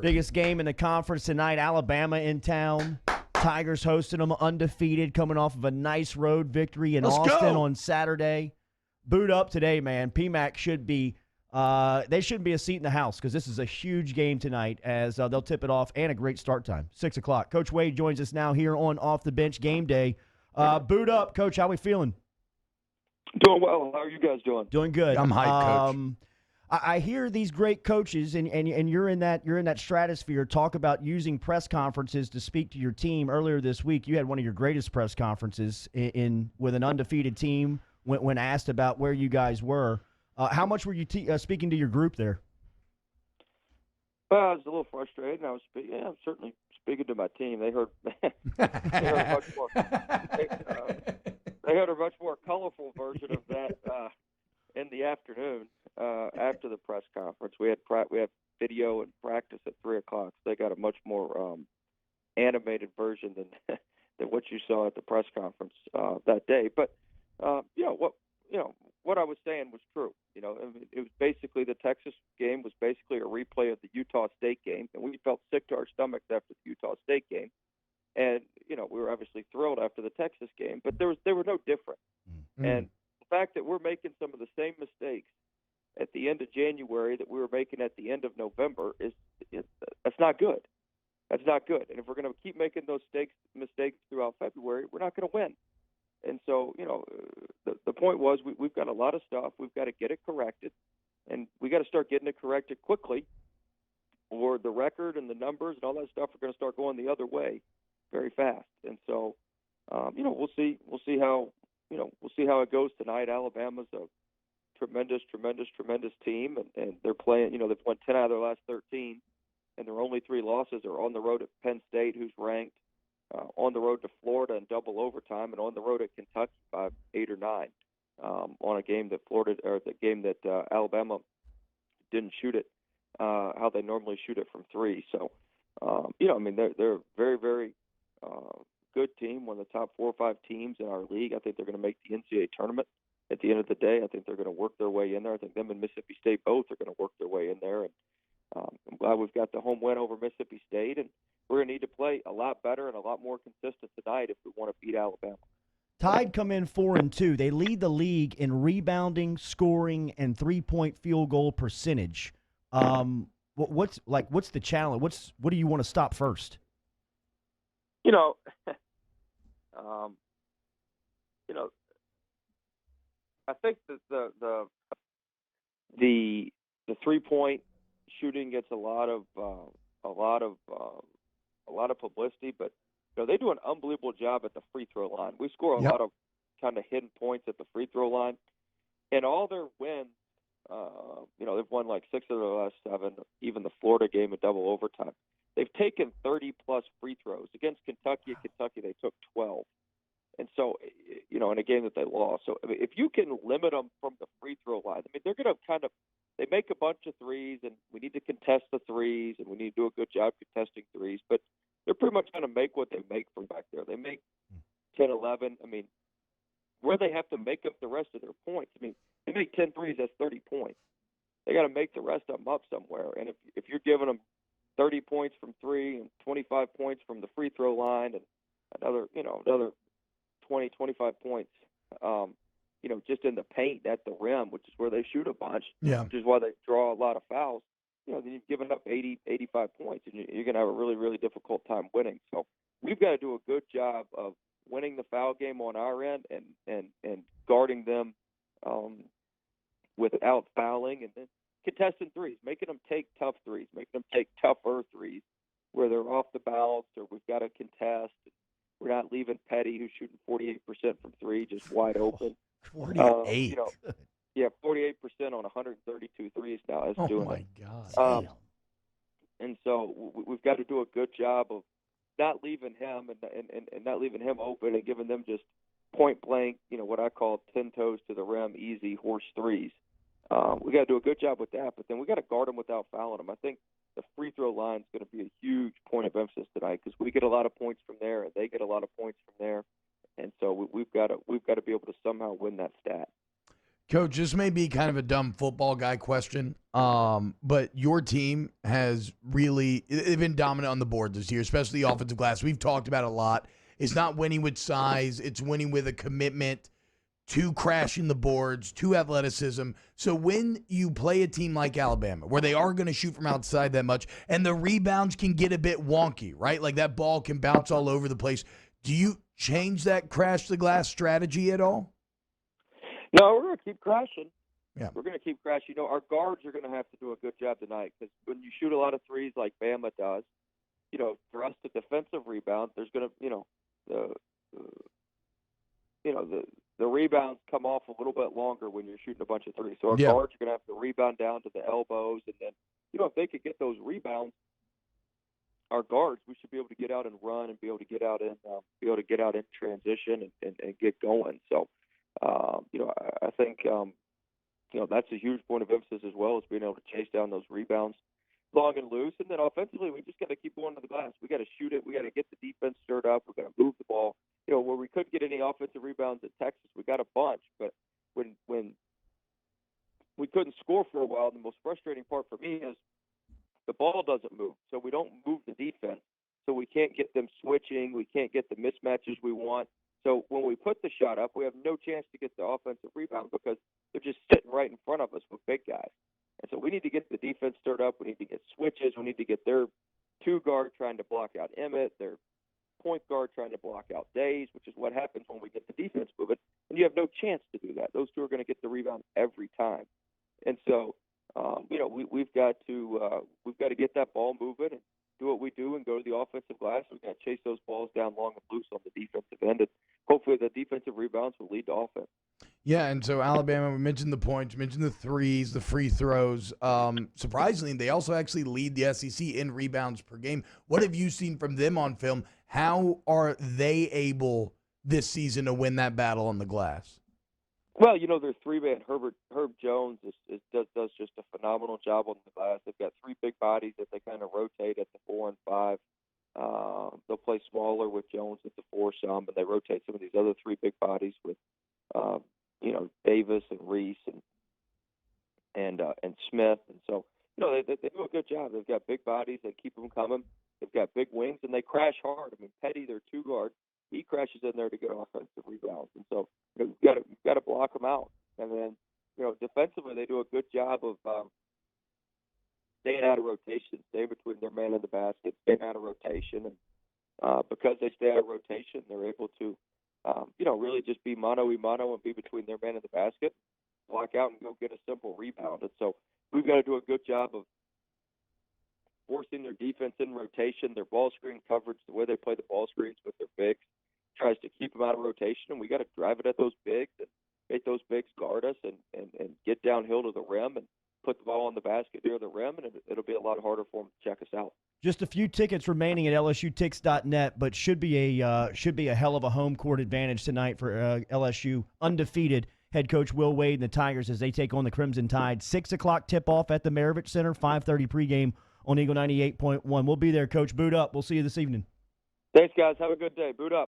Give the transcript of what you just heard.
Biggest game in the conference tonight, Alabama in town. Tigers hosting them undefeated, coming off of a nice road victory in Austin on Saturday. Boot up today, man. PMAC should be they shouldn't be a seat in the house because this is a huge game tonight as they'll tip it off, and a great start time, 6 o'clock. Coach Wade joins us now here on Off the Bench Game Day. Boot up, Coach. How we feeling? Doing well. How are you guys doing? Doing good. I'm hyped, Coach. I hear these great coaches, and you're in that stratosphere, talk about using press conferences to speak to your team. Earlier this week, you had one of your greatest press conferences with an undefeated team when asked about where you guys were. How much were you speaking to your group there? Well, I was a little frustrated, and I was I'm certainly speaking to my team. They heard, they heard a much more colorful version of that in the afternoon after the press conference. We had video and practice at 3 o'clock. So they got a much more animated version than what you saw at the press conference that day. But what I was saying was true. It was basically the Texas game was basically a replay of the Utah State game, and we felt sick to our stomachs after the Utah State game. And we were obviously thrilled after the Texas game, but they were no different. Mm-hmm. And the fact that we're making some of the same mistakes at the end of January that we were making at the end of November that's not good. That's not good. And if we're going to keep making those mistakes throughout February, we're not going to win. And so, the point was we've got a lot of stuff. We've got to get it corrected, and we got to start getting it corrected quickly, or the record and the numbers and all that stuff are going to start going the other way very fast. And so, we'll see how it goes tonight. Alabama's a tremendous team, and they're playing. They've won 10 out of their last 13, and their only 3 losses are on the road at Penn State, who's ranked. On the road to Florida in double overtime, and on the road at Kentucky by 8 or 9 on a game that Alabama didn't shoot it how they normally shoot it from 3. So, they're a very, very good team, one of the top 4 or 5 teams in our league. I think they're going to make the NCAA tournament at the end of the day. I think they're going to work their way in there. I think them and Mississippi State both are going to work their way in there. And I'm glad we've got the home win over Mississippi State, and we're going to need to play a lot better and a lot more consistent tonight if we want to beat Alabama. Tide come in 4-2. They lead the league in rebounding, scoring, and 3-point field goal percentage. What's the challenge? What do you want to stop first? I think that the 3-point shooting gets a lot of publicity, but they do an unbelievable job at the free throw line. We score a lot of kind of hidden points at the free throw line, and all their wins, they've won like 6 of their last 7. Even the Florida game in double overtime, they've taken 30-plus free throws. Against Kentucky, they took 12, and so in a game that they lost. So if you can limit them from the free throw line, they're going to they make a bunch of threes, and we need to contest the threes, and we need to do a good job contesting threes. But they're pretty much going to make what they make from back there. They make 10, 11. Where they have to make up the rest of their points. They make 10 threes, that's 30 points. They got to make the rest of them up somewhere. And if you're giving them 30 points from 3 and 25 points from the free throw line and another 20, 25 points, just in the paint at the rim, which is where they shoot a bunch, which is why they draw a lot of fouls, then you've given up 80, 85 points, and you're going to have a really, really difficult time winning. So we've got to do a good job of winning the foul game on our end and guarding them without fouling, and then contesting threes, making them take tough threes, making them take tougher threes where they're off the balance or we've got to contest. We're not leaving Petty, who's shooting 48% from 3, just wide open. 48. 48% on 132 threes now. That's doing it. God. And so we've got to do a good job of not leaving him and not leaving him open and giving them just point blank, what I call 10 toes to the rim, easy horse threes. We got to do a good job with that, but then we got to guard them without fouling them. I think the free throw line is going to be a huge point of emphasis tonight because we get a lot of points from there and they get a lot of points from there, and so we've got to be able to somehow win that stat. Coach, this may be kind of a dumb football guy question, but your team has really they've been dominant on the board this year, especially the offensive glass. We've talked about it a lot. It's not winning with size. It's winning with a commitment to crashing the boards, to athleticism. So when you play a team like Alabama, where they are going to shoot from outside that much, and the rebounds can get a bit wonky, right? Like that ball can bounce all over the place. Do you change that crash the glass strategy at all? No, we're going to keep crashing. Yeah. We're going to keep crashing. Our guards are going to have to do a good job tonight because when you shoot a lot of threes like Bama does, for us to defensive rebound, there's going to, the rebounds come off a little bit longer when you're shooting a bunch of threes. So our guards are going to have to rebound down to the elbows, and then, if they could get those rebounds, our guards, we should be able to get out and run and be able to get out in transition and get going. So, I think that's a huge point of emphasis as well, is being able to chase down those rebounds long and loose. And then offensively, we just got to keep going to the glass. We got to shoot it. We got to get the defense stirred up. We got to move the ball. Where we couldn't get any offensive rebounds at Texas, we got a bunch. But when we couldn't score for a while, the most frustrating part for me is the ball doesn't move. So we don't move the defense. So we can't get them switching. We can't get the mismatches we want. So when we put the shot up, we have no chance to get the offensive rebound because they're just sitting right in front of us with big guys. And so we need to get the defense stirred up. We need to get switches. We need to get their two guard trying to block out Emmett, their point guard trying to block out Days, which is what happens when we get the defense moving. And you have no chance to do that. Those two are going to get the rebound every time. And so, we've got to get that ball moving and do what we do and go to the offensive glass. We've got to chase those balls down long and loose on the defensive end. And hopefully the defensive rebounds will lead to offense. Yeah, and so Alabama, we mentioned the points, we mentioned the threes, the free throws. Surprisingly, they also actually lead the SEC in rebounds per game. What have you seen from them on film? How are they able this season to win that battle on the glass? Well, their three-man, Herb Jones does just a phenomenal job on the glass. They've got three big bodies that they kind of rotate at the 4 and 5. They'll play smaller with Jones at the 4 some, but they rotate some of these other three big bodies with Davis and Reese and Smith. And so, they do a good job. They've got big bodies. They keep them coming. They've got big wings, and they crash hard. I mean, Petty, their two guard, he crashes in there to get offensive rebounds. And so, you've got to block them out. And then, defensively, they do a good job of staying out of rotation, staying between their man and the basket, staying out of rotation. And because they stay out of rotation, they're able to really just be mano-a-mano and be between their man and the basket, block out and go get a simple rebound. And so we've got to do a good job of forcing their defense in rotation, their ball screen coverage, the way they play the ball screens with their bigs, tries to keep them out of rotation, and we got to drive it at those bigs and make those bigs guard us and get downhill to the rim and put the ball on the basket near the rim, and it'll be a lot harder for them to check us out. Just a few tickets remaining at LSUTix.net, but should be a hell of a home court advantage tonight for LSU. Undefeated head coach Will Wade and the Tigers as they take on the Crimson Tide. 6 o'clock tip-off at the Maravich Center, 5:30 pregame on Eagle 98.1. We'll be there, Coach. Boot up. We'll see you this evening. Thanks, guys. Have a good day. Boot up.